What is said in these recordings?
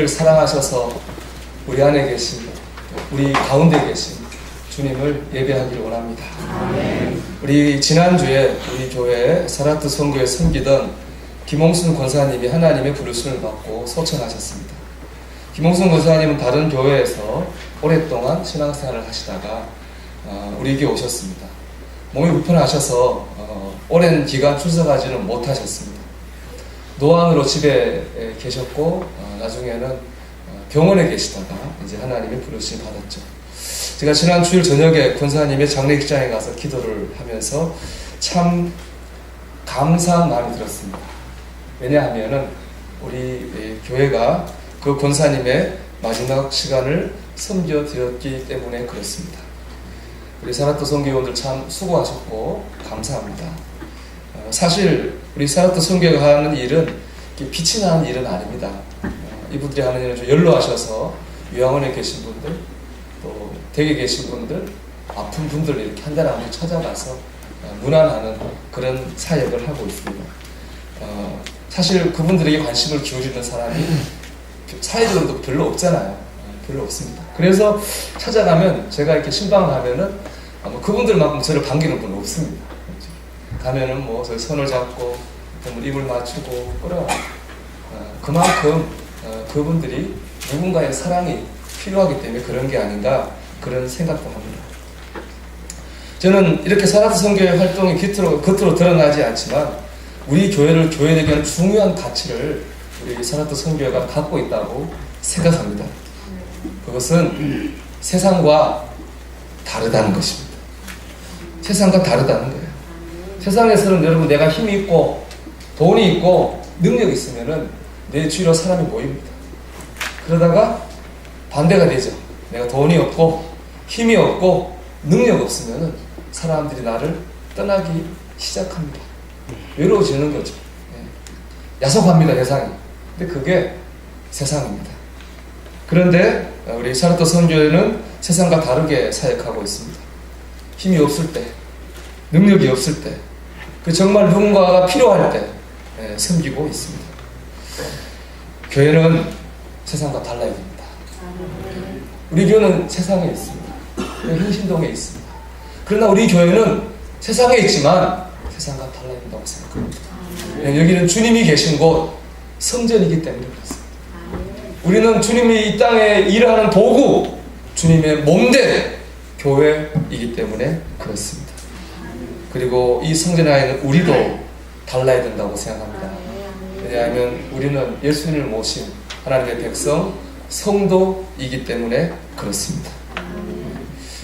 우리를 사랑하셔서 우리 안에 계신, 우리 가운데 계신 주님을 예배하기를 원합니다. 우리 지난주에 우리 교회 사라트 선교에 섬기던 김홍순 권사님이 하나님의 부르심을 받고 소천하셨습니다. 김홍순 권사님은 다른 교회에서 오랫동안 신앙생활을 하시다가 우리 교회 오셨습니다. 몸이 불편하셔서 오랜 기간 출석하지는 못하셨습니다. 노안으로 집에 계셨고 나중에는 병원에 계시다가 이제 하나님의 부르심을 받았죠. 제가 지난 주일 저녁에 권사님의 장례식장에 가서 기도를 하면서 참 감사한 마음이 들었습니다. 왜냐하면은 우리 교회가 그 권사님의 마지막 시간을 섬겨드렸기 때문에 그렇습니다. 우리 사라트 선교원들 참 수고하셨고 감사합니다. 사실 우리 사라트 선교가 하는 일은 빛이 나는 일은 아닙니다. 이분들이 하는 일은 좀 연로하셔서 요양원에 계신 분들, 또 댁에 계신 분들, 아픈 분들 이렇게 한 달에 한 번 찾아가서 문안하는 그런 사역을 하고 있습니다. 사실 그분들에게 관심을 기울이는 사람이 사회적으로도 별로 없잖아요. 별로 없습니다. 그래서 찾아가면 제가 이렇게 신방을 하면은 그분들만큼 저를 반기는 분은 없습니다. 가면은 뭐 저희 손을 잡고 입을 맞추고 그래요. 그만큼 그분들이 누군가의 사랑이 필요하기 때문에 그런 게 아닌가 그런 생각도 합니다. 저는 이렇게 사라트 선교의 활동이 겉으로 드러나지 않지만 우리 교회를 교회되게 하는 중요한 가치를 우리 사라트 선교회가 갖고 있다고 생각합니다. 그것은 세상과 다르다는 것입니다. 세상과 다르다는 거예요. 세상에서는 여러분 내가 힘이 있고 돈이 있고 능력이 있으면은 내 주위로 사람이 모입니다. 그러다가 반대가 되죠. 내가 돈이 없고 힘이 없고 능력 없으면은 사람들이 나를 떠나기 시작합니다. 외로워지는 거죠. 야속합니다, 세상이. 근데 그게 세상입니다. 그런데 우리 사라트 선교회는 세상과 다르게 사역하고 있습니다. 힘이 없을 때, 능력이 없을 때, 그 정말 누군가가 필요할 때 섬기고 있습니다. 교회는 세상과 달라야 됩니다. 우리 교회는 세상에 있습니다. 흥신동에 있습니다. 그러나 우리 교회는 세상에 있지만 세상과 달라야 된다고 생각합니다. 여기는 주님이 계신 곳, 성전이기 때문에 그렇습니다. 우리는 주님이 이 땅에 일하는 도구, 주님의 몸된 교회이기 때문에 그렇습니다. 그리고 이 성전 안에는 우리도 달라야 된다고 생각합니다. 왜냐하면 우리는 예수님을 모신 하나님의 백성, 성도이기 때문에 그렇습니다.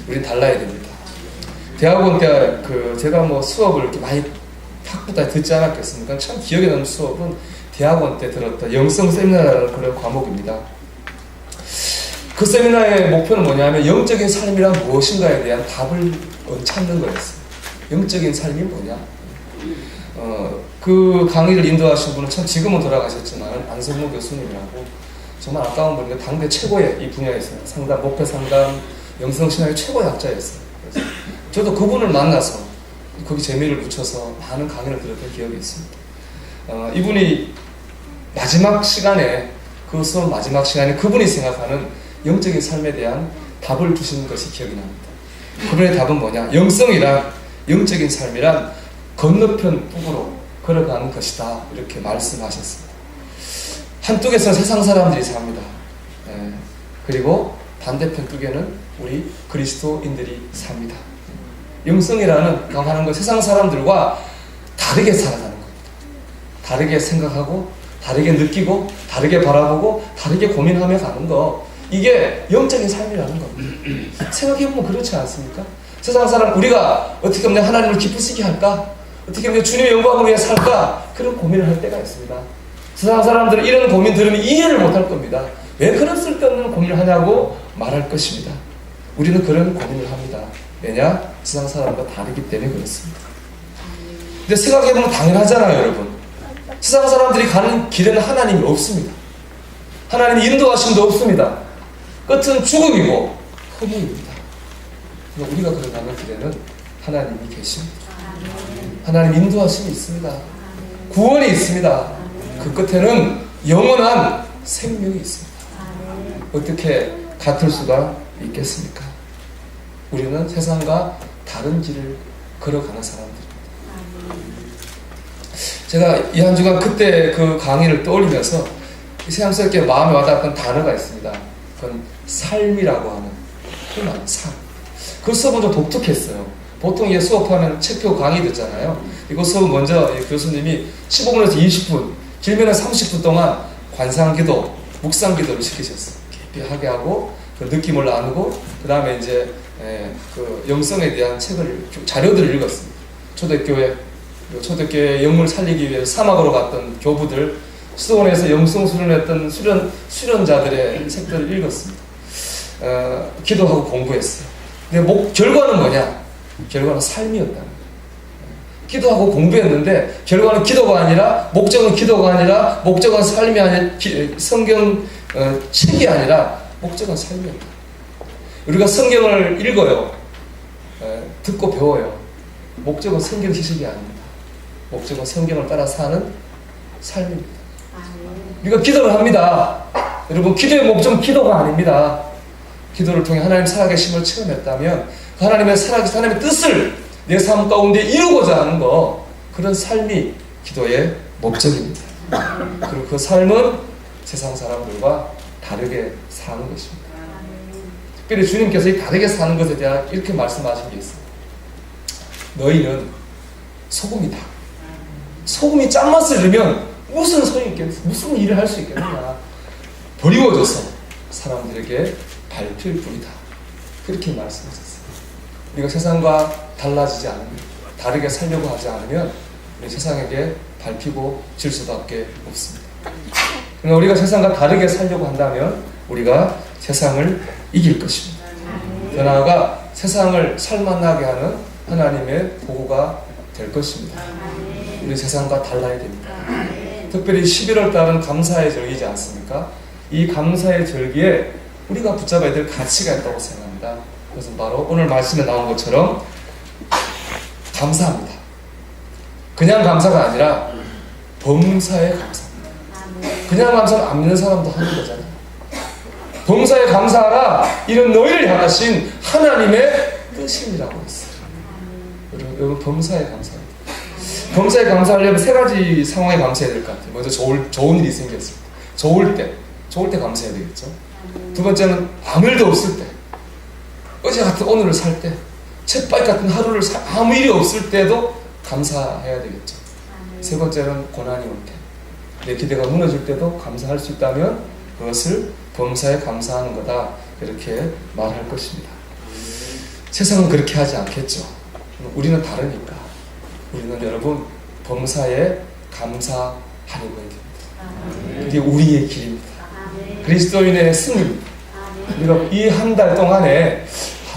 우리는 달라야 됩니다. 대학원 때 제가 뭐 수업을 이렇게 많이 학부다 듣지 않았겠습니까? 참 기억에 남는 수업은 대학원 때 들었던 영성 세미나라는 그런 과목입니다. 그 세미나의 목표는 뭐냐면 영적인 삶이란 무엇인가에 대한 답을 찾는 거였어요. 영적인 삶이 뭐냐? 그 강의를 인도하신 분은 참 지금은 돌아가셨지만 안성모 교수님이라고 정말 아까운 분인데 당대 최고의 이 분야에서 상담, 목표 상담, 영성신학의 최고의 학자였어요. 그래서 저도 그분을 만나서 거기 재미를 붙여서 많은 강의를 들었던 기억이 있습니다. 이분이 마지막 시간에 그 수업 마지막 시간에 그분이 생각하는 영적인 삶에 대한 답을 주시는 것이 기억이 납니다. 그분의 답은 뭐냐? 영성이란 영적인 삶이란 건너편 북으로 걸어가는 것이다. 이렇게 말씀하셨습니다. 한쪽에서는 세상 사람들이 삽니다. 그리고 반대편 쪽에는 우리 그리스도인들이 삽니다. 영성이라는 강하는 것, 세상 사람들과 다르게 살아가는 겁니다. 다르게 생각하고, 다르게 느끼고, 다르게 바라보고, 다르게 고민하며 가는 거. 이게 영적인 삶이라는 겁니다. 생각해보면 그렇지 않습니까? 세상 사람, 우리가 어떻게 하면 하나님을 기쁘시게 할까? 어떻게 하면 주님의 영광을 위해 살까? 그런 고민을 할 때가 있습니다. 세상 사람들은 이런 고민 들으면 이해를 못할 겁니다. 왜 그런 쓸데없는 고민을 하냐고 말할 것입니다. 우리는 그런 고민을 합니다. 왜냐? 세상 사람과 다르기 때문에 그렇습니다. 근데 생각해보면 당연하잖아요, 여러분. 세상 사람들이 가는 길에는 하나님이 없습니다. 하나님의 인도하심도 없습니다. 끝은 죽음이고 허무입니다. 그러나 우리가 걸어가는 길에는 하나님이 계십니다. 하나님 인도하심이 있습니다. 구원이 있습니다. 그 끝에는 영원한 생명이 있습니다. 어떻게 같을 수가 있겠습니까? 우리는 세상과 다른 길을 걸어가는 사람들입니다. 제가 이 한 주간 그때 그 강의를 떠올리면서 새삼스럽게 마음에 와닿았던 단어가 있습니다. 그건 삶이라고 하는 그 말, 삶. 그 수업은 좀 독특했어요. 보통 이게 수업하면 책표 강의 듣잖아요. 이거 수업은 먼저 교수님이 15분에서 20분, 길면은 30분 동안 관상기도, 묵상기도를 시키셨어요. 깊이 하게 하고, 그 느낌을 나누고, 그 다음에 이제 그 영성에 대한 책을, 자료들을 읽었습니다. 초대교회 영물 살리기 위해 사막으로 갔던 교부들, 수도원에서 영성 수련했던 수련자들의 책들을 읽었습니다. 기도하고 공부했어요. 근데 결과는 뭐냐? 결과는 삶이었다는 거예요. 기도하고 공부했는데 결과는 기도가 아니라, 목적은 기도가 아니라, 목적은 삶이 아니라, 성경 책이 아니라 목적은 삶이었다. 우리가 성경을 읽어요. 듣고 배워요. 목적은 성경 지식이 아닙니다. 목적은 성경을 따라 사는 삶입니다. 우리가 기도를 합니다. 여러분, 기도의 목적은 기도가 아닙니다. 기도를 통해 하나님 살아계심을 체험했다면 그 하나님의 하나님의 뜻을 내 삶 가운데 이루고자 하는 거, 그런 삶이 기도의 목적입니다. 그리고 그 삶은 세상 사람들과 다르게 사는 것입니다. 특별히 주님께서 이 다르게 사는 것에 대한 이렇게 말씀하신 게 있어요. 너희는 소금이다. 소금이 짠맛을 내면 무슨 소용이 있겠어? 무슨 일을 할 수 있겠느냐? 버리워져서 사람들에게 밟힐 뿐이다. 그렇게 말씀하셨어요. 우리가 세상과 달라지지 않으면, 다르게 살려고 하지 않으면 우리 세상에게 밟히고 질 수밖에 없습니다. 그러나 우리가 세상과 다르게 살려고 한다면 우리가 세상을 이길 것입니다. 더 나아가 세상을 살만나게 하는 하나님의 보호가 될 것입니다. 우리 세상과 달라야 됩니다. 특별히 11월 달은 감사의 절기지 않습니까? 이 감사의 절기에 우리가 붙잡아야 될 가치가 있다고 생각합니다. 그것은 바로 오늘 말씀에 나온 것처럼 감사합니다. 그냥 감사가 아니라 범사에 감사합니다. 그냥 감사는 안 믿는 사람도 하는 거잖아요. 범사에 감사하라, 이런 너희를 향하신 하나님의 뜻이라고 했어요. 여러분, 범사에 감사합니다. 범사에 감사하려면 세 가지 상황에 감사해야 될 것 같아요. 먼저 좋은 일이 생겼습니다. 좋을 때 감사해야 되겠죠. 두 번째는 아무 일도 없을 때, 어제 같은 오늘을 살 때, 쳇바퀴 같은 하루를 아무 일이 없을 때도 감사해야 되겠죠. 세 번째는 고난이 올 때, 내 기대가 무너질 때도 감사할 수 있다면 그것을 범사에 감사하는 거다, 이렇게 말할 것입니다. 세상은 그렇게 하지 않겠죠. 우리는 다르니까 우리는 여러분 범사에 감사하려고 해야 됩니다. 그게 우리의 길입니다. 그리스도인의 승리입니다. 우리가 이 한 달 동안에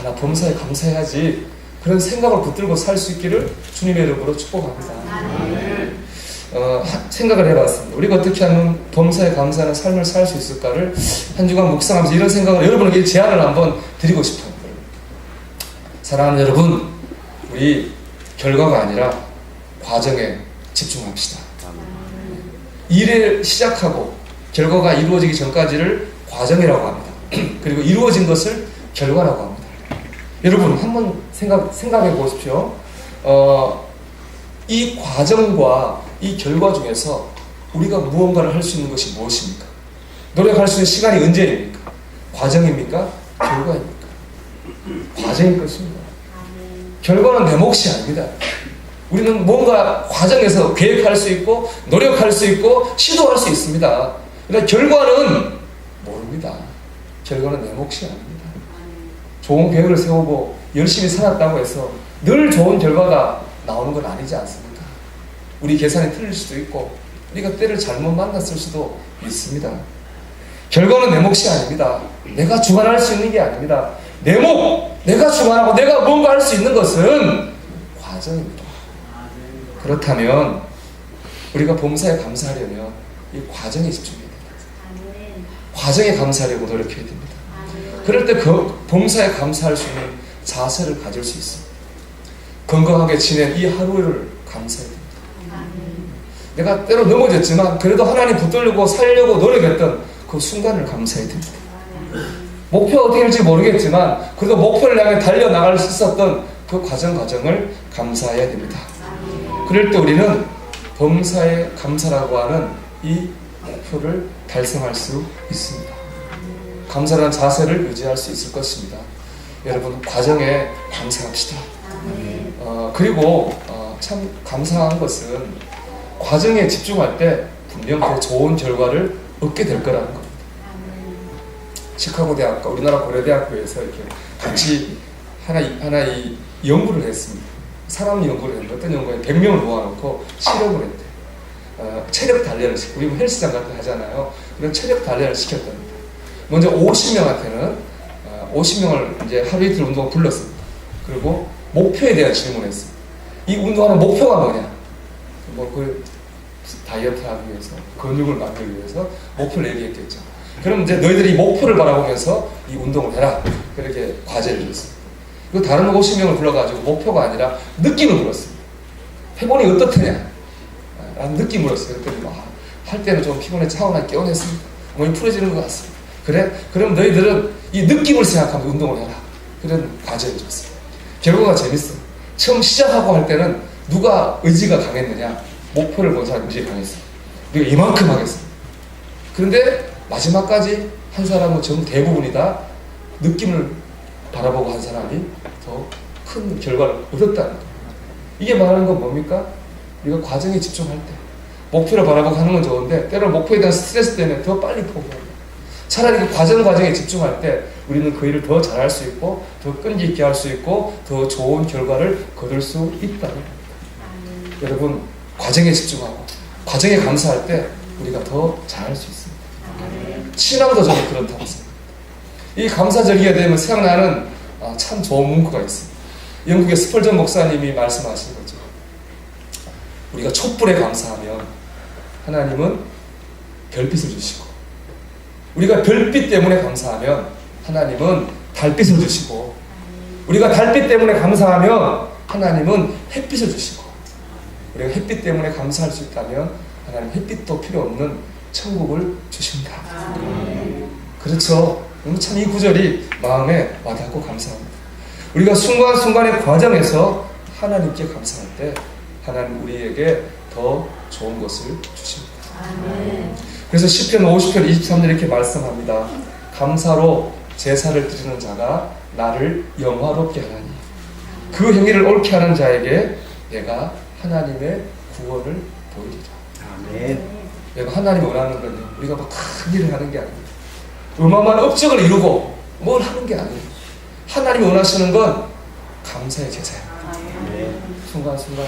나 범사에 감사해야지, 그런 생각을 붙들고 살 수 있기를 주님의 이름으로 축복합니다. 생각을 해봤습니다. 우리가 어떻게 하면 범사에 감사하는 삶을 살 수 있을까를 한 주간 묵상하면서 이런 생각을 여러분에게 제안을 한번 드리고 싶어요. 사랑하는 여러분, 우리 결과가 아니라 과정에 집중합시다. 일을 시작하고 결과가 이루어지기 전까지를 과정이라고 합니다. 그리고 이루어진 것을 결과라고 합니다. 여러분, 한번 생각해 보십시오. 이 과정과 이 결과 중에서 우리가 무언가를 할 수 있는 것이 무엇입니까? 노력할 수 있는 시간이 언제입니까? 과정입니까? 결과입니까? 과정일 것입니다. 결과는 내 몫이 아닙니다. 우리는 뭔가 과정에서 계획할 수 있고 노력할 수 있고 시도할 수 있습니다. 그러나 결과는 모릅니다. 결과는 내 몫이 아닙니다. 좋은 계획을 세우고 열심히 살았다고 해서 늘 좋은 결과가 나오는 건 아니지 않습니까? 우리 계산이 틀릴 수도 있고 우리가 때를 잘못 만났을 수도 있습니다. 결과는 내 몫이 아닙니다. 내가 주관할 수 있는 게 아닙니다. 내 몫, 내가 주관하고 내가 뭔가 할 수 있는 것은 과정입니다. 그렇다면 우리가 범사에 감사하려면 이 과정에 집중해야 됩니다. 과정에 감사하려고 노력해야 됩니다. 그럴 때 그 범사에 감사할 수 있는 자세를 가질 수 있습니다. 건강하게 지낸 이 하루를 감사해야 됩니다. 내가 때로 넘어졌지만 그래도 하나님 붙들려고 살려고 노력했던 그 순간을 감사해야 됩니다. 목표가 어떻게 될지 모르겠지만 그래도 목표를 향해 달려나갈 수 있었던 그 과정을 감사해야 됩니다. 그럴 때 우리는 범사에 감사라고 하는 이 목표를 달성할 수 있습니다. 감사라는 자세를 유지할 수 있을 것입니다. 여러분, 과정에 감사합시다. 그리고 참 감사한 것은 과정에 집중할 때 분명 더 좋은 결과를 얻게 될 거라는 겁니다. 시카고 대학과 우리나라 고려대학교에서 이렇게 같이 하나의 연구를 했습니다. 사람 연구를 했는데 어떤 연구에 100명을 모아놓고 실험을 했대. 체력 단련을 시켰고, 우리 헬스장 같은 거 하잖아요. 그런 체력 단련을 시켰답니다. 먼저 50명한테는 50명을 이제 하루 이틀 운동을 불렀습니다. 그리고 목표에 대한 질문을 했습니다. 이 운동하는 목표가 뭐냐? 그 다이어트 하기 위해서, 근육을 만들기 위해서 목표를 얘기했겠죠. 그럼 이제 너희들이 목표를 바라보면서 이 운동을 해라. 그렇게 과제를 줬습니다. 그리고 다른 50명을 불러가지고 목표가 아니라 느낌을 물었습니다. 해보니 어떻더냐? 라는 느낌을 물었어요. 그랬더니 할 때는 좀 피곤해 차분하게 깨어냈습니다. 몸이 풀어지는 것 같습니다. 그래? 그럼 너희들은 이 느낌을 생각하면서 운동을 해라. 그런 과제를 줬습니다. 결과가 재밌어요. 처음 시작하고 할 때는 누가 의지가 강했느냐? 목표를 본 사람이 의지가 강했어요. 우리가 이만큼 하겠습니다. 그런데 마지막까지 한 사람은 전부 대부분이 다 느낌을 바라보고 한 사람이 더 큰 결과를 얻었다는 겁니다. 이게 말하는 건 뭡니까? 우리가 과정에 집중할 때 목표를 바라보고 하는 건 좋은데 때로는 목표에 대한 스트레스 때문에 더 빨리 포기합니다. 차라리 그 과정에 집중할 때 우리는 그 일을 더 잘할 수 있고 더 끈기 있게 할 수 있고 더 좋은 결과를 거둘 수 있다는 겁니다. 여러분, 과정에 집중하고 과정에 감사할 때 우리가 더 잘할 수 있습니다. 신앙도 저는 그렇다고 생각합니다. 이 감사절기가 되면 생각나는 참 좋은 문구가 있습니다. 영국의 스펄전 목사님이 말씀하신 거죠. 우리가 촛불에 감사하면 하나님은 별빛을 주시고, 우리가 별빛 때문에 감사하면 하나님은 달빛을 주시고, 우리가 달빛 때문에 감사하면 하나님은 햇빛을 주시고, 우리가 햇빛 때문에 감사할 수 있다면 하나님 햇빛도 필요 없는 천국을 주십니다. 그렇죠. 참 이 구절이 마음에 와닿고 감사합니다. 우리가 순간순간의 과정에서 하나님께 감사할 때 하나님 우리에게 더 좋은 것을 주십니다. 그래서 시편 50편 23절 이렇게 말씀합니다. 감사로 제사를 드리는 자가 나를 영화롭게 하나니 그 행위를 옳게 하는 자에게 내가 하나님의 구원을 보이리라. 아멘. 내가 하나님이 원하는 건요, 우리가 막 큰 일을 하는 게 아닙니다. 어마어마한 업적을 이루고 뭘 하는 게 아니에요. 하나님이 원하시는 건 감사의 제사예요. 순간순간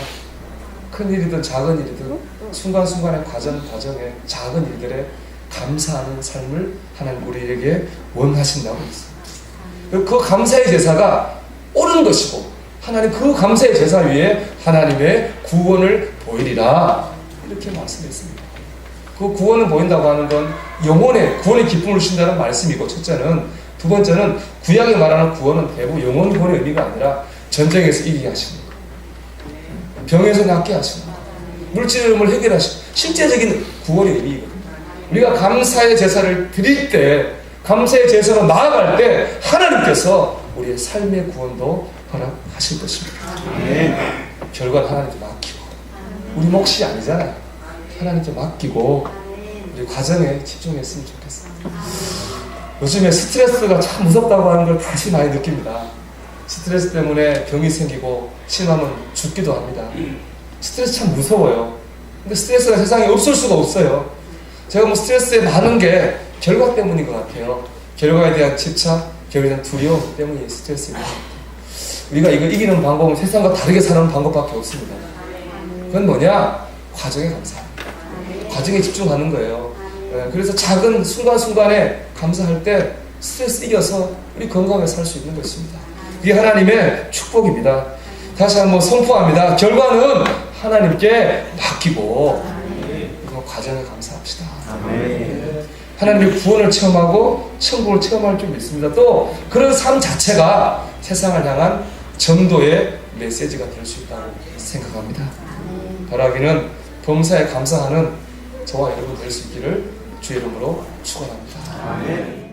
큰 일이든 작은 일이든 순간순간의 과정에 작은 일들에 감사하는 삶을 하나님 우리에게 원하신다고 했습니다. 그 감사의 제사가 옳은 것이고 하나님 그 감사의 제사 위에 하나님의 구원을 보이리라 이렇게 말씀했습니다. 그 구원을 보인다고 하는 건 영혼의 구원의 기쁨을 주신다는 말씀이고, 첫째는, 두 번째는 구약에 말하는 구원은 대부분 영혼 구원의 의미가 아니라 전쟁에서 이기게 하시는 것, 병에서 낫게 하시는 것, 물질을 해결하시는 실제적인 구원의 의미이거든요. 우리가 감사의 제사를 드릴 때, 감사의 제사로 나아갈 때 하나님께서 우리의 삶의 구원도 허락하실 것입니다. 결과는 하나님께 맡기고, 우리 몫이 아니잖아요. 하나님께 맡기고 우리 과정에 집중했으면 좋겠습니다. 요즘에 스트레스가 참 무섭다고 하는 걸 다시 많이 느낍니다. 스트레스 때문에 병이 생기고 심하면 죽기도 합니다. 스트레스 참 무서워요. 근데 스트레스가 세상에 없을 수가 없어요. 제가 스트레스에 많은 게 결과 때문인 것 같아요. 결과에 대한 집착, 결과에 대한 두려움 때문에 스트레스입니다. 우리가 이거 이기는 방법은 세상과 다르게 사는 방법밖에 없습니다. 그건 뭐냐? 과정에 감사합니다. 과정에 집중하는 거예요. 그래서 작은 순간순간에 감사할 때 스트레스 이겨서 우리 건강하게 살 수 있는 것입니다. 그게 하나님의 축복입니다. 다시 한번 선포합니다. 결과는 하나님께 맡기고 그 과정에 감사합시다. 하나님의 구원을 체험하고 천국을 체험할 줄 믿습니다. 또 그런 삶 자체가 세상을 향한 전도의 메시지가 될 수 있다고 생각합니다. 바라기는 범사에 감사하는 저와 여러분 될 수 있기를 주의 이름으로 축원합니다.